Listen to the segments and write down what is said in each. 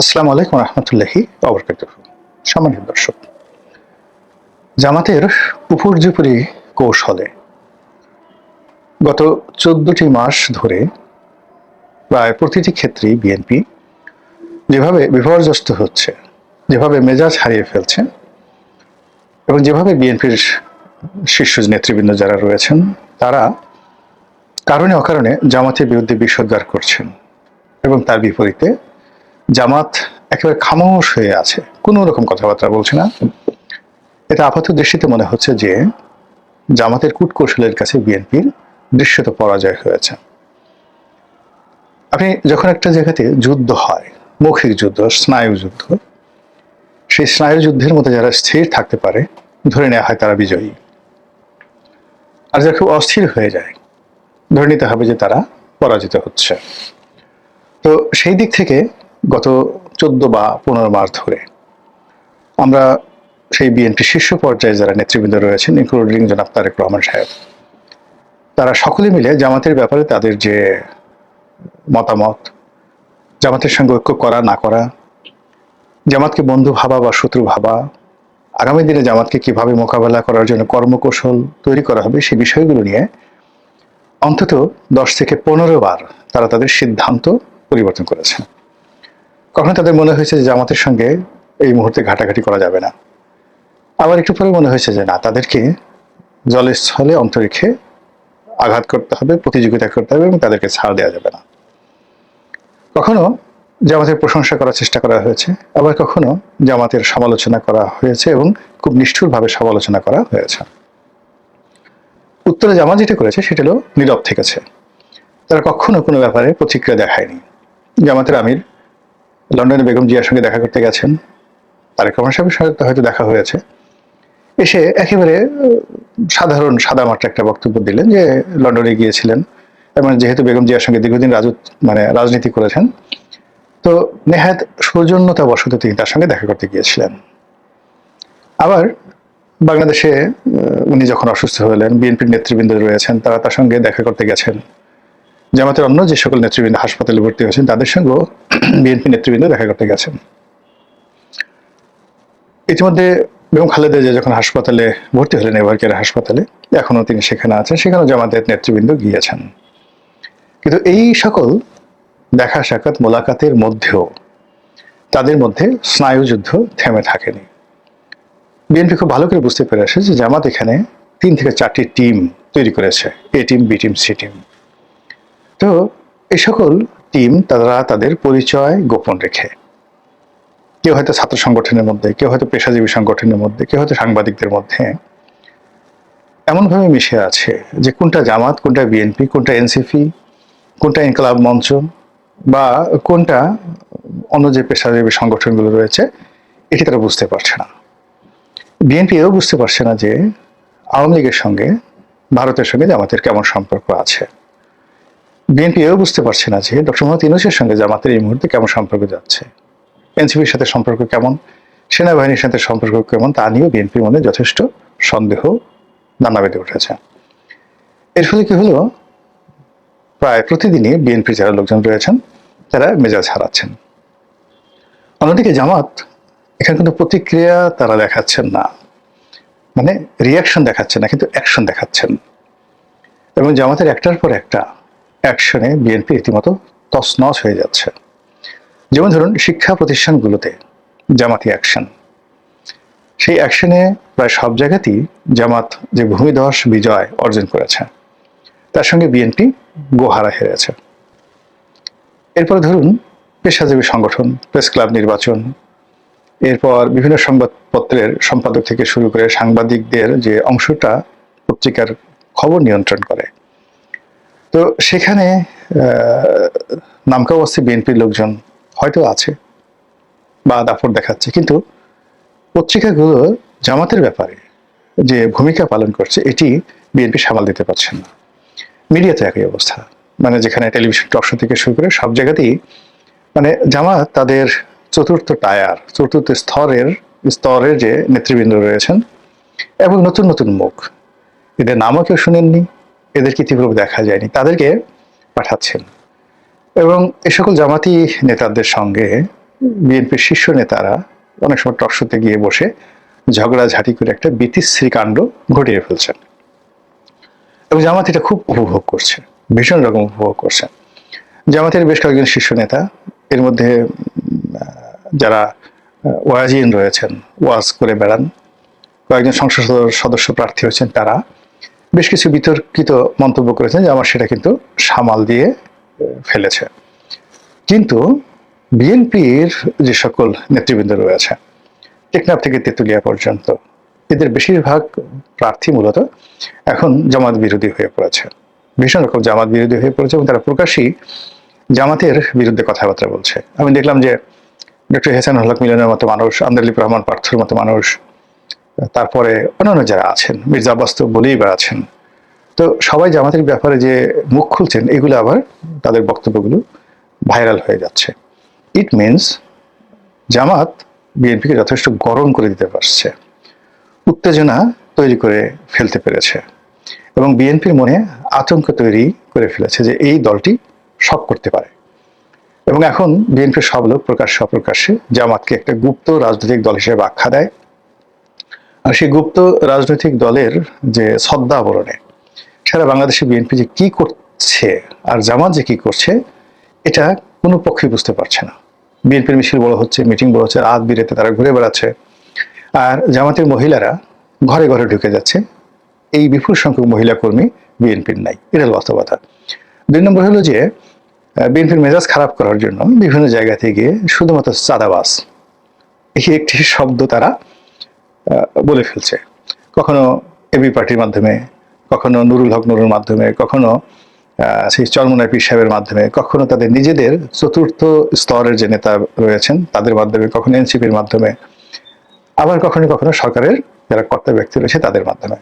আসসালামু আলাইকুম রহমতুল্লাহি ওয়া সম্মানিত দর্শক, জামাতের উপর্যুপরি কৌশলে গত 14টি মাস ধরে প্রায় প্রতিটি ক্ষেত্রেই বিএনপি যেভাবে বিপর্যস্ত হচ্ছে, যেভাবে মেজাজ হারিয়ে ফেলছে এবং যেভাবে বিএনপির শীর্ষ নেতৃবৃন্দ যারা রয়েছেন তারা কারণে অকারণে জামাতের বিরুদ্ধে বিষোদ্গার করছেন এবং তার বিপরীতে জামাত একেবারে খামোশ হয়ে আছে, কোনো রকম কথাবার্তা বলছে না। এটা আপাত দৃষ্টিতে মনে হচ্ছে যে জামাতের কূটকৌশলের কাছে বিএনপির দৃশ্যত পরাজয় হয়েছে। আপনি যখন একটা জায়গাতে যুদ্ধ হয়, মৌখিক যুদ্ধ, স্নায়ু যুদ্ধ, সেই স্নায়ু যুদ্ধের মধ্যে যারা স্থির থাকতে পারে ধরে নেওয়া হয় তারা বিজয়ী, আর যারা খুব অস্থির হয়ে যায় ধরে নিতে হবে যে তারা পরাজিত হচ্ছে। তো সেই দিক থেকে গত 14 বা 15 মাস ধরে আমরা সেই বিএনপি শীর্ষ পর্যায়ে যারা নেতৃবৃন্দ রয়েছেন, ইনক্লুডিং জনাব তারেক রহমান সাহেব, তারা সকলে মিলে জামাতের ব্যাপারে তাদের যে মতামত, জামাতের সঙ্গে ঐক্য করা না করা, জামাতকে বন্ধু ভাবা বা শত্রু ভাবা, আগামী দিনে জামাতকে কিভাবে মোকাবেলা করার জন্য কর্মকৌশল তৈরি করা হবে, সেই বিষয়গুলো নিয়ে অন্তত 10 থেকে 15 বার তারা তাদের সিদ্ধান্ত পরিবর্তন করেছে। কখনো তাদের মনে হয়েছে যে জামাতের সঙ্গে এই মুহূর্তে ঘাটাঘাটি করা যাবে না, আবার একটু পরে মনে হয়েছে যে না, তাদেরকে জলে স্থলে অন্তরিক্ষে আঘাত করতে হবে, প্রতিযোগিতা করতে হবে এবং তাদেরকে ছাড় দেওয়া যাবে না। কখনো জামাতের প্রশংসা করার চেষ্টা করা হয়েছে, আবার কখনো জামাতের সমালোচনা করা হয়েছে এবং খুব নিষ্ঠুরভাবে সমালোচনা করা হয়েছে। উত্তরে জামাত যেটা করেছে সেটা হলো নীরব থেকেছে। তারা কখনো কোনো ব্যাপারে প্রতিক্রিয়া দেখায়নি। জামাতের আমির লন্ডনে বেগম জিয়ার সঙ্গে দেখা করতে গেছেন, তারেক রহমান সাহেবের সাথে হয়তো দেখা হয়েছে, এসে একেবারে সাধারণ সাদামাটা একটা বক্তব্য দিলেন যে লন্ডনে গিয়েছিলেন এবং যেহেতু বেগম জিয়ার সঙ্গে দীর্ঘদিন রাজনীতি করেছেন, তো নেহাত সৌজন্যতা বশত তিনি তার সঙ্গে দেখা করতে গিয়েছিলেন। আবার বাংলাদেশে উনি যখন অসুস্থ হলেন, বিএনপির নেতৃবৃন্দ রয়েছেন, তারা তার সঙ্গে দেখা করতে গেছেন। জামাতের অন্য যে সকল নেতৃবৃন্দ হাসপাতালে ভর্তি হয়েছেন তাদের সঙ্গেও বিএনপি নেতৃবৃন্দ দেখা করতে গেছেন। ইতিমধ্যে বেগম খালেদা জিয়া যখন হাসপাতালে ভর্তি হলেন, এভারকেয়ার হাসপাতালে, এখনো তিনি সেখানে আছেন, সেখানেও জামাতের নেতৃবৃন্দ গিয়েছেন। কিন্তু এই সকল দেখা সাক্ষাৎ মোলাকাতের মধ্যেও তাদের মধ্যে স্নায়ুযুদ্ধ থেমে থাকেনি। বিএনপি খুব ভালো করে বুঝতে পেরেছে যে জামাত এখানে 3 থেকে 4টি টিম তৈরি করেছে, A team, B team, C team. তো এই সকল টিম তারা তাদের পরিচয় গোপন রেখে, কেউ হয়তো ছাত্র সংগঠনের মধ্যে, কেউ হয়তো পেশাজীবী সংগঠনের মধ্যে, কেউ হয়তো সাংবাদিকদের মধ্যে এমনভাবে মিশে আছে যে কোনটা জামাত, কোনটা বিএনপি, কোনটা এনসিপি, কোনটা ইনকলাব মঞ্চ বা কোনটা অন্য যে পেশাজীবী সংগঠনগুলো রয়েছে, এটি তারা বুঝতে পারছে না। বিএনপি এও বুঝতে পারছে না যে আওয়ামী লীগের সঙ্গে ভারতের সঙ্গে জামাতের কেমন সম্পর্ক আছে। বিএনপি এও বুঝতে পারছে না যে ডক্টর মোহাম্মদ ইউনূসের সঙ্গে জামাতের এই মুহূর্তে কেমন সম্পর্ক যাচ্ছে, এনসিপির সাথে সম্পর্ক কেমন, সেনাবাহিনীর সাথে সম্পর্ক কেমন, তা নিয়েও বিএনপির মনে যথেষ্ট সন্দেহ দানা বেঁধে উঠেছে। এর ফলে কি হলো, প্রায় প্রতিদিনই বিএনপির যারা লোকজন রয়েছেন তারা মেজাজ হারাচ্ছেন। অন্যদিকে জামাত এখানে কোনো প্রতিক্রিয়া তারা দেখাচ্ছেন না, মানে রিয়াকশন দেখাচ্ছেন না, কিন্তু অ্যাকশন দেখাচ্ছেন। এবং জামাতের একটার পর একটা অ্যাকশনে বিএনপি রীতিমতো তছনছ হয়ে যাচ্ছে। যেমন ধরুন, শিক্ষা প্রতিষ্ঠানগুলোতে জামাতি অ্যাকশন, সেই অ্যাকশনে প্রায় সব জায়গাতেই জামাত যে ভূমিধস বিজয় অর্জন করেছে, তার সঙ্গে বিএনপি গোহারা হেরেছে। এরপর ধরুন, পেশাজীবী সংগঠন, প্রেস ক্লাব নির্বাচন, এরপর বিভিন্ন সংবাদপত্রের সম্পাদক থেকে শুরু করে সাংবাদিকদের যে অংশটা পত্রিকার খবর নিয়ন্ত্রণ করে, তো সেখানে নামকাওয়াস্তে বিএনপির লোকজন হয়তো আছে বা দাপট দেখাচ্ছে, কিন্তু পত্রিকাগুলো জামাতের ব্যাপারে যে ভূমিকা পালন করছে এটি বিএনপি সামাল দিতে পারছেন না। মিডিয়াতে একই অবস্থা, মানে যেখানে টেলিভিশন টকশো থেকে শুরু করে সব জায়গাতেই মানে জামাত তাদের চতুর্থ স্তরের যে নেতৃবৃন্দ রয়েছেন এবং নতুন নতুন মুখ, এদের নামও কেউ শুনেননি, এদেরকে তীব্রভাবে দেখা যায়নি, তাদেরকে পাঠাচ্ছেন। এবং এ সকল জামাতি নেতাদের সঙ্গে বিএনপির শীর্ষ নেতারা অনেক সময় টকশোতে গিয়ে বসে ঝগড়াঝাটি করে একটা বিতিশ্রী কাণ্ড ঘটিয়ে ফেলছেন, এবং জামাত এটা খুব উপভোগ করছে, ভীষণ রকম উপভোগ করছে। জামাতের বেশ কয়েকজন শীর্ষ নেতা, এর মধ্যে যারা ওয়াজিন রয়েছেন, ওয়াজ করে বেড়ান, কয়েকজন সংসদ সদস্য প্রার্থী হয়েছেন, তারা বেশ কিছু বিতর্কিত মন্তব্য করেছেন যে আমার সেটা কিন্তু সামাল দিয়ে ফেলেছে। কিন্তু বিএনপির যে সকল নেতৃবৃন্দ রয়েছে, টেকনাফ থেকে তেঁতুলিয়া পর্যন্ত, এদের বেশিরভাগ প্রার্থী মূলত এখন জামাত বিরোধী হয়ে পড়েছে, ভীষণ রকম জামাত বিরোধী হয়ে পড়েছে, এবং তারা প্রকাশ্যই জামাতের বিরুদ্ধে কথাবার্তা বলছে। আমি দেখলাম যে ডক্টর হেসানুল হক মিলনের মতো মানুষ, আন্দালিব রহমান পার্থর মতো মানুষ, তারপরে অন্যান্য যারা আছেন, মির্জা আব্বাস তো বলেই বেড়াচ্ছেন, তো সবাই জামাতের ব্যাপারে যে মুখ খুলছেন, এগুলো আবার তাদের বক্তব্যগুলো ভাইরাল হয়ে যাচ্ছে। ইট মিনস জামাত বিএনপিকে যথেষ্ট গরম করে দিতে পারছে, উত্তেজনা তৈরি করে ফেলতে পেরেছে, এবং বিএনপির মনে আতঙ্ক তৈরি করে ফেলেছে যে এই দলটি সব করতে পারে। এবং এখন বিএনপির সব লোক প্রকাশ্যে অপ্রকাশ্যে জামাতকে একটা গুপ্ত রাজনৈতিক দল হিসেবে আখ্যা দেয়, আর সেই গুপ্ত রাজনৈতিক দলের যে ছদ্মাবরণে সারা বাংলাদেশে বিএনপি যে কি করছে আর জামাত যে কি করছে, এটা কোনো পক্ষই বুঝতে পারছে না। বিএনপির মিছিল বড় হচ্ছে, মিটিং বড় হচ্ছে, রাত বিরেতে তারা ঘুরে বেড়াচ্ছে, আর জামাতের মহিলারা ঘরে ঘরে ঢুকে যাচ্ছে। এই বিপুল সংখ্যক মহিলা কর্মী বিএনপির নাই, এটা বাস্তবতা। 2 নম্বর হলো যে বিএনপির মেজাজ খারাপ করার জন্য বিভিন্ন জায়গা থেকে শুধুমাত্র চাঁদাবাজ এই একটি শব্দ তারা বলে ফেলছে, কখনো এবি পার্টির মাধ্যমে, কখনো নুরুল হক নুরুর মাধ্যমে, কখনো সেই চরমনাই পীর সাহেবের মাধ্যমে, কখনো তাদের নিজেদের চতুর্থ স্তরের যে নেতা রয়েছেন তাদের মাধ্যমে, কখনো এনসিপির মাধ্যমে, আবার কখনো কখনো সরকারের যারা কর্তা ব্যক্তি রয়েছে তাদের মাধ্যমে।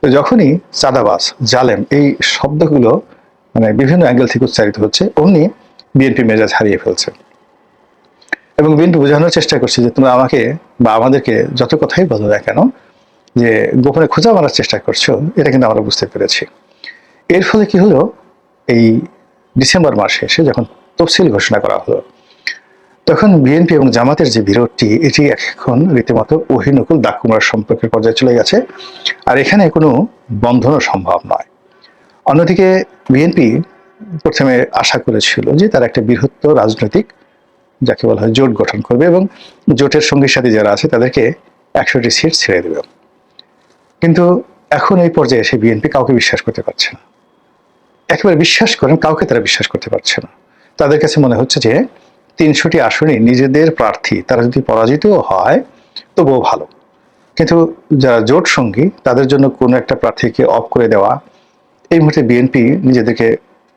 তো যখনই চাঁদাবাজ, জালেম এই শব্দগুলো মানে বিভিন্ন অ্যাঙ্গেল থেকে উচ্চারিত হচ্ছে, অমনি বিএনপি মেজাজ হারিয়ে ফেলছে, এবং বিএনপি বোঝানোর চেষ্টা করছে যে তোমরা আমাকে বা আমাদেরকে যত কথাই বলো না কেন, যে গোপনে খোঁজা মারার চেষ্টা করছো, এটা কিন্তু আমরা বুঝতে পেরেছি। এর ফলে কি হলো, এই ডিসেম্বর মাসে এসে যখন তফসিল ঘোষণা করা হলো, তখন বিএনপি এবং জামাতের যে বিরোধটি, এটি এখন রীতিমতো অহিনকুল দাকুমার সম্পর্কের পর্যায়ে চলে গেছে, আর এখানে কোনো বন্ধনও সম্ভব নয়। অন্যদিকে বিএনপি প্রথমে আশা করেছিল যে তারা একটা বৃহত্তর রাজনৈতিক, যাকে বলা হয় জোট গঠন করবে, এবং জোটের সঙ্গী সাথী যারা আছে তাদেরকে 100টি সিট ছেড়ে দেবে। কিন্তু এখন এই পর্যায়ে এসে বিএনপি কাউকে বিশ্বাস করতে পারছে না, একেবারে বিশ্বাস করেন কাউকে তারা বিশ্বাস করতে পারছে না। তাদের কাছে মনে হচ্ছে যে 300টি আসনে নিজেদের প্রার্থী তারা যদি পরাজিত হয় তবুও ভালো, কিন্তু যারা জোট সঙ্গী তাদের জন্য কোনো একটা প্রার্থীকে অফ করে দেওয়া, এই মুহূর্তে বিএনপি নিজেদেরকে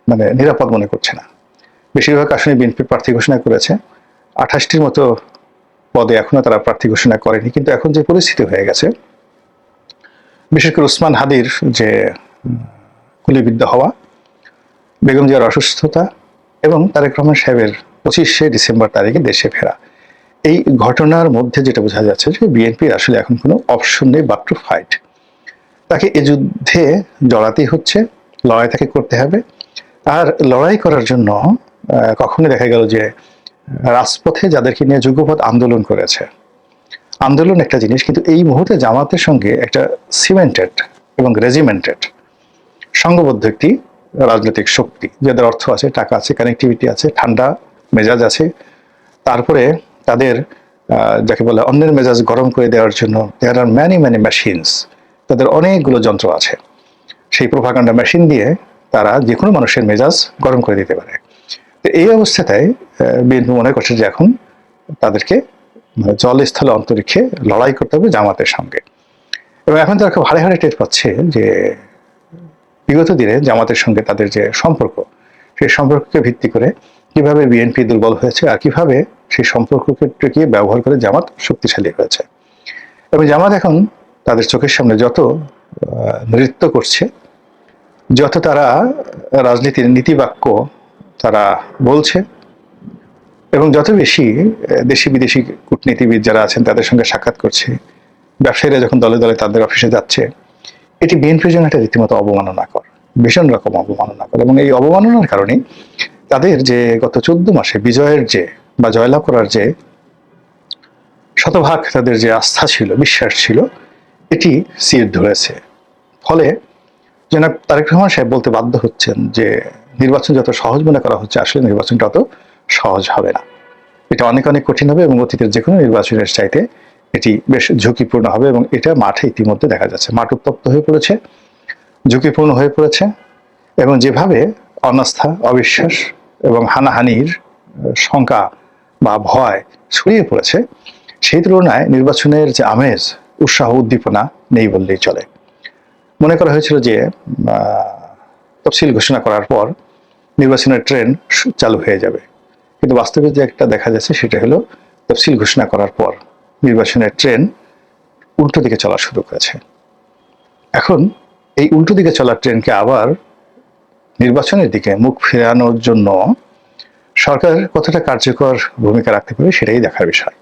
মানে নিরাপদ মনে করছে না। বেশিরভাগ আসনে বিএনপি প্রার্থী ঘোষণা করেছে, 28টির মতো পদে এখনো তারা প্রার্থী ঘোষণা করেনি। কিন্তু এখন যে পরিস্থিতি হয়ে গেছে, বিশেষ করে ওসমান হাদির যে গুলিবিদ্ধ হওয়া, বেগম জিয়ার অসুস্থতা, এবং তারেক রহমান সাহেবের 25শে ডিসেম্বর তারিখে দেশে ফেরা, এই ঘটনার মধ্যে যেটা বোঝা যাচ্ছে যে বিএনপির আসলে এখন কোনো অপশন নেই বাট টু ফাইট। তাকে এ যুদ্ধে জড়াতেই হচ্ছে, লড়াই তাকে করতে হবে। আর লড়াই করার জন্য কখনো দেখা গেল যে রাজপথে যাদেরকে নিয়ে যুগপৎ আন্দোলন করেছে, আন্দোলন একটা জিনিস, কিন্তু এই মুহূর্তে জামাতের সঙ্গে একটা সিমেন্টেড এবং রেজিমেন্টেড সংঘবদ্ধ একটি রাজনৈতিক শক্তি, যাদের অর্থ আছে, টাকা আছে, কানেক্টিভিটি আছে, ঠান্ডা মেজাজ আছে, তারপরে তাদের যাকে বলে অন্যের মেজাজ গরম করে দেওয়ার জন্য দেয়ার আর ম্যানি মেশিনস, তাদের অনেকগুলো যন্ত্র আছে। সেই প্রোপাগান্ডা মেশিন দিয়ে তারা যে কোনো মানুষের মেজাজ গরম করে দিতে পারে। তো এই অবস্থাটাই বিএনপি মনে করছে যে এখন তাদেরকে জল স্থলে অন্তরিক্ষে লড়াই করতে হবে জামাতের সঙ্গে, এবং এখন তারা খুব হাড়ে হাড়ে টের পাচ্ছে যে বিগত দিনে জামাতের সঙ্গে তাদের যে সম্পর্ক, সেই সম্পর্ককে ভিত্তি করে কিভাবে বিএনপি দুর্বল হয়েছে, আর কিভাবে সেই সম্পর্ককে টিকিয়ে ব্যবহার করে জামাত শক্তিশালী হয়েছে। এবং জামাত এখন তাদের চোখের সামনে যত নৃত্য করছে, যত তারা রাজনীতির নীতিবাক্য তারা বলছে, এবং যত বেশি দেশি বিদেশি কূটনীতিবিদ যারা আছেন তাদের সঙ্গে সাক্ষাৎ করছে, ব্যবসায়ীরা যখন দলে দলে তাদের অফিসে যাচ্ছে, এটি বিএনপির জন্য একটা রীতিমতো অবমাননাকর, ভীষণ রকম অবমাননাকর। এবং এই অবমাননার কারণে তাদের যে গত 14 মাসে বিজয়ের যে বা জয়লাভ করার যে শতভাগ তাদের যে আস্থা ছিল, বিশ্বাস ছিল, এটি সির ধরেছে। ফলে জনাব তারেক রহমান সাহেব বলতে বাধ্য হচ্ছেন যে নির্বাচন যত সহজ মনে করা হচ্ছে, আসলে নির্বাচনটা অত সহজ হবে না। এটা অনেক অনেক কঠিন হবে এবং অতীতের যে কোনো নির্বাচনের চাইতে এটি বেশ ঝুঁকিপূর্ণ হবে এবং এটা মাঠে ইতিমধ্যে দেখা যাচ্ছে। মাঠ উত্তপ্ত হয়ে পড়েছে, ঝুঁকিপূর্ণ হয়ে পড়েছে এবং যেভাবে অনাস্থা, অবিশ্বাস এবং হানাহানির শঙ্কা বা ভয় ছড়িয়ে পড়েছে, সেই তুলনায় নির্বাচনের যে আমেজ, উৎসাহ, উদ্দীপনা নেই বললেই চলে। মনে করা হয়েছিল যে তফসিল ঘোষণা করার পর নির্বাচনের ট্রেন চালু হয়ে যাবে, কিন্তু বাস্তবে যে একটা দেখা যাচ্ছে সেটা হলো তফসিল ঘোষণা করার পর নির্বাচনের ট্রেন উল্টো দিকে চলা শুরু করেছে। এখন এই উল্টো দিকে চলা ট্রেনকে আবার নির্বাচনের দিকে মুখ ফেরানোর জন্য সরকার কতটা কার্যকর ভূমিকা রাখতে পারে সেটাই দেখার বিষয়।